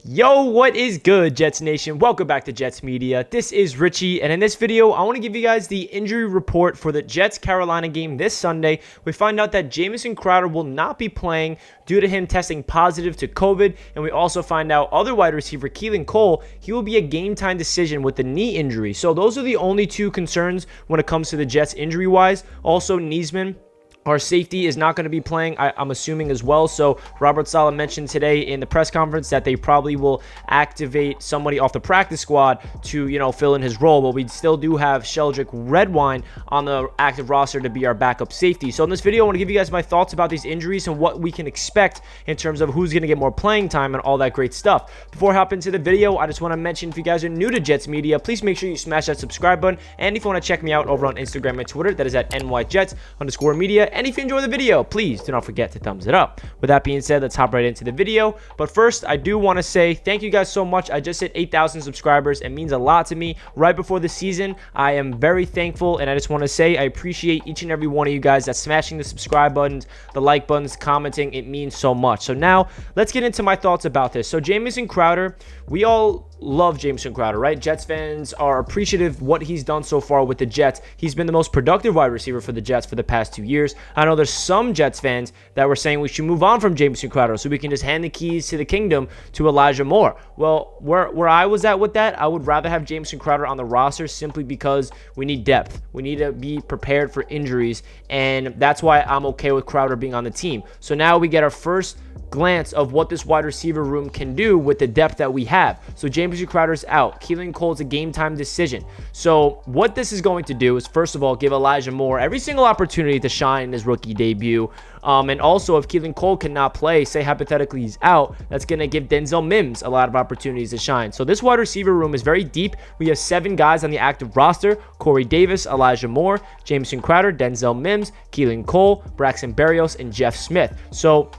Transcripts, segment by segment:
Yo, what is good, Jets Nation? Welcome back to Jets Media. This is Richie, and in this video, I want to give you guys the injury report for the Jets-Carolina game this Sunday. We find out that Jamison Crowder will not be playing due to him testing positive to COVID, and we also find out other wide receiver Keelan Cole, he will be a game-time decision with the knee injury. So those are the only two concerns when it comes to the Jets injury-wise. Also, Neasman, our safety, is not going to be playing, I'm assuming, as well. So Robert Saleh mentioned today in the press conference that they probably will activate somebody off the practice squad to, fill in his role. But we still do have Sheldrick Redwine on the active roster to be our backup safety. So in this video, I want to give you guys my thoughts about these injuries and what we can expect in terms of who's going to get more playing time and all that great stuff. Before I hop into the video, I just want to mention, if you guys are new to Jets Media, please make sure you smash that subscribe button. And if you want to check me out over on Instagram and Twitter, that is at NYJets_media. And if you enjoy the video, please do not forget to thumbs it up. With that being said, let's hop right into the video. But first, I do want to say thank you guys so much. I just hit 8,000 subscribers. It means a lot to me. Right before the season, I am very thankful, and I just want to say I appreciate each and every one of you guys that's smashing the subscribe buttons, the like buttons, commenting. It means so much. So now, let's get into my thoughts about this. So Jamison Crowder, we all love Jamison Crowder, right? Jets fans are appreciative of what he's done so far with the Jets. He's been the most productive wide receiver for the Jets for the past 2 years. I know there's some Jets fans that were saying we should move on from Jamison Crowder so we can just hand the keys to the kingdom to Elijah Moore. Well, where I was at with that, I would rather have Jamison Crowder on the roster simply because we need depth. We need to be prepared for injuries, and that's why I'm okay with Crowder being on the team. So now we get our first glance of what this wide receiver room can do with the depth that we have. So Jamison Crowder's out. Keelan Cole's a game time decision. So what this is going to do is, first of all, give Elijah Moore every single opportunity to shine in his rookie debut. And also, if Keelan Cole cannot play, say hypothetically he's out, that's going to give Denzel Mims a lot of opportunities to shine. So this wide receiver room is very deep. We have 7 guys on the active roster: Corey Davis, Elijah Moore, Jamison Crowder, Denzel Mims, Keelan Cole, Braxton Berrios, and Jeff Smith. So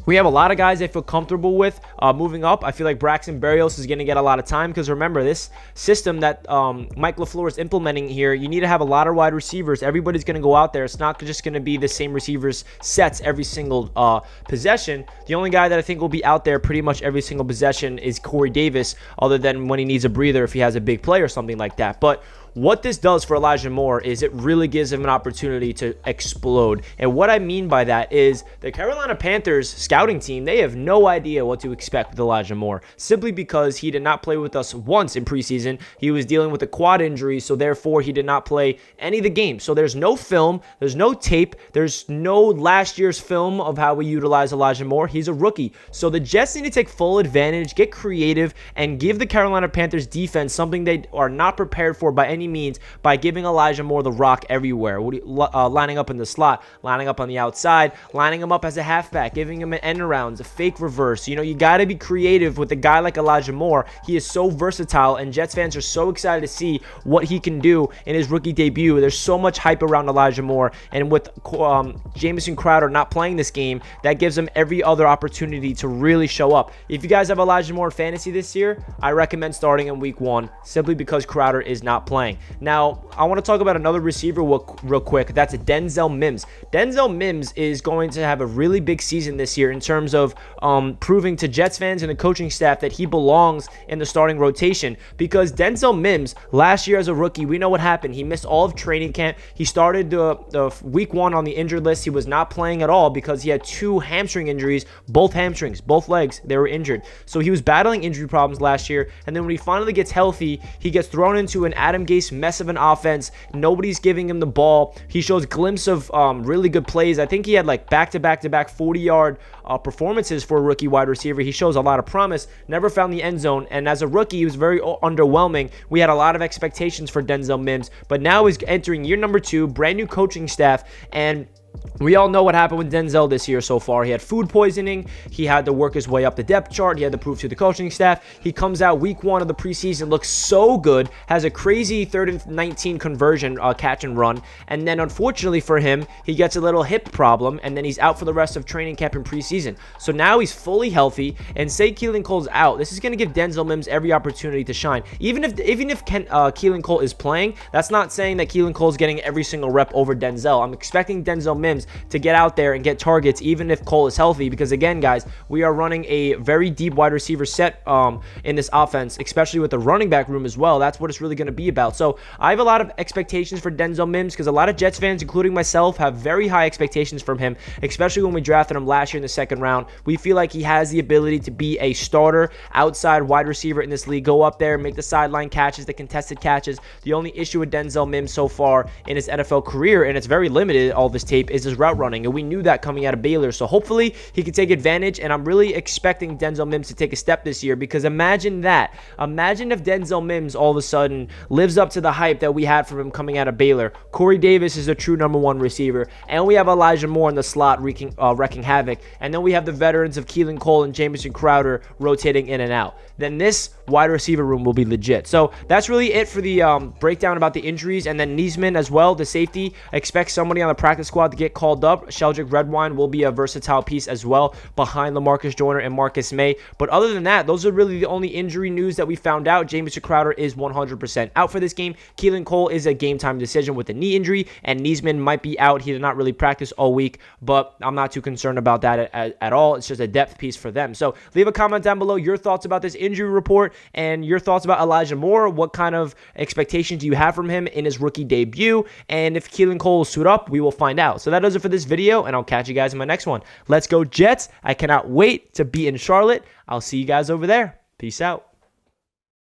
we have a lot of guys I feel comfortable with moving up. I feel like Braxton Berrios is going to get a lot of time because, remember, this system that Mike LaFleur is implementing here, you need to have a lot of wide receivers. Everybody's going to go out there. It's not just going to be the same receivers sets every single possession. The only guy that I think will be out there pretty much every single possession is Corey Davis, other than when he needs a breather if he has a big play or something like that. But what this does for Elijah Moore is it really gives him an opportunity to explode. And what I mean by that is the Carolina Panthers scouting team, they have no idea what to expect with Elijah Moore, simply because he did not play with us once in preseason. He was dealing with a quad injury, so therefore he did not play any of the games. So there's no film, there's no tape, there's no last year's film of how we utilize Elijah Moore. He's a rookie. So the Jets need to take full advantage, get creative, and give the Carolina Panthers defense something they are not prepared for by any means, by giving Elijah Moore the rock everywhere, lining up in the slot, lining up on the outside, lining him up as a halfback, giving him an end arounds, a fake reverse. You got to be creative with a guy like Elijah Moore. He is so versatile, and Jets fans are so excited to see what he can do in his rookie debut. There's so much hype around Elijah Moore, and with Jamison Crowder not playing this game, that gives him every other opportunity to really show up. If you guys have Elijah Moore in fantasy this year, I recommend starting in week 1 simply because Crowder is not playing. Now, I want to talk about another receiver real quick. That's Denzel Mims. Denzel Mims is going to have a really big season this year in terms of proving to Jets fans and the coaching staff that he belongs in the starting rotation, because Denzel Mims, last year as a rookie, we know what happened. He missed all of training camp. He started the week 1 on the injured list. He was not playing at all because he had 2 hamstring injuries, both hamstrings, both legs, they were injured. So he was battling injury problems last year, and then when he finally gets healthy, he gets thrown into an Adam Gase mess of an offense. Nobody's giving him the ball. He shows glimpse of really good plays. I think he had like back-to-back 40-yard performances for a rookie wide receiver. He shows a lot of promise. Never found the end zone, and as a rookie, he was very underwhelming. We had a lot of expectations for Denzel Mims, but now he's entering year number 2, brand new coaching staff, and we all know what happened with Denzel this year so far. He had food poisoning. He had to work his way up the depth chart. He had to prove to the coaching staff. He comes out week 1 of the preseason, looks so good, has a crazy 3rd and 19 conversion catch and run. And then unfortunately for him, he gets a little hip problem, and then he's out for the rest of training camp and preseason. So now he's fully healthy, and say Keelan Cole's out, this is going to give Denzel Mims every opportunity to shine. Even if Keelan Cole is playing, that's not saying that Keelan Cole's getting every single rep over Denzel. I'm expecting Denzel Mims Mims to get out there and get targets even if Cole is healthy, because again, guys, we are running a very deep wide receiver set in this offense, especially with the running back room as well. That's what it's really going to be about. So I have a lot of expectations for Denzel Mims because a lot of Jets fans, including myself, have very high expectations from him, especially when we drafted him last year in the second round. We feel like he has the ability to be a starter outside wide receiver in this league, go up there, make the sideline catches, the contested catches. The only issue with Denzel Mims so far in his NFL career, and it's very limited, all of his tape, is his route running, and we knew that coming out of Baylor. So hopefully he can take advantage, and I'm really expecting Denzel Mims to take a step this year, because imagine that. Imagine if Denzel Mims all of a sudden lives up to the hype that we had from him coming out of Baylor. Corey Davis is a true #1 receiver, and we have Elijah Moore in the slot wreaking havoc, and then we have the veterans of Keelan Cole and Jamison Crowder rotating in and out. Then this wide receiver room will be legit. So that's really it for the breakdown about the injuries. And then Neasman as well, the safety. Expect somebody on the practice squad to get called up. Sheldrick Redwine will be a versatile piece as well behind LaMarcus Joyner and Marcus May. But other than that, those are really the only injury news that we found out. Jamison Crowder is 100% out for this game. Keelan Cole is a game-time decision with a knee injury, and Neasman might be out. He did not really practice all week, but I'm not too concerned about that at all. It's just a depth piece for them. So leave a comment down below your thoughts about this injury report and your thoughts about Elijah Moore. What kind of expectations do you have from him in his rookie debut? And if Keelan Cole will suit up, we will find out. So that does it for this video, and I'll catch you guys in my next one. Let's go Jets. I cannot wait to be in Charlotte. I'll see you guys over there. Peace out.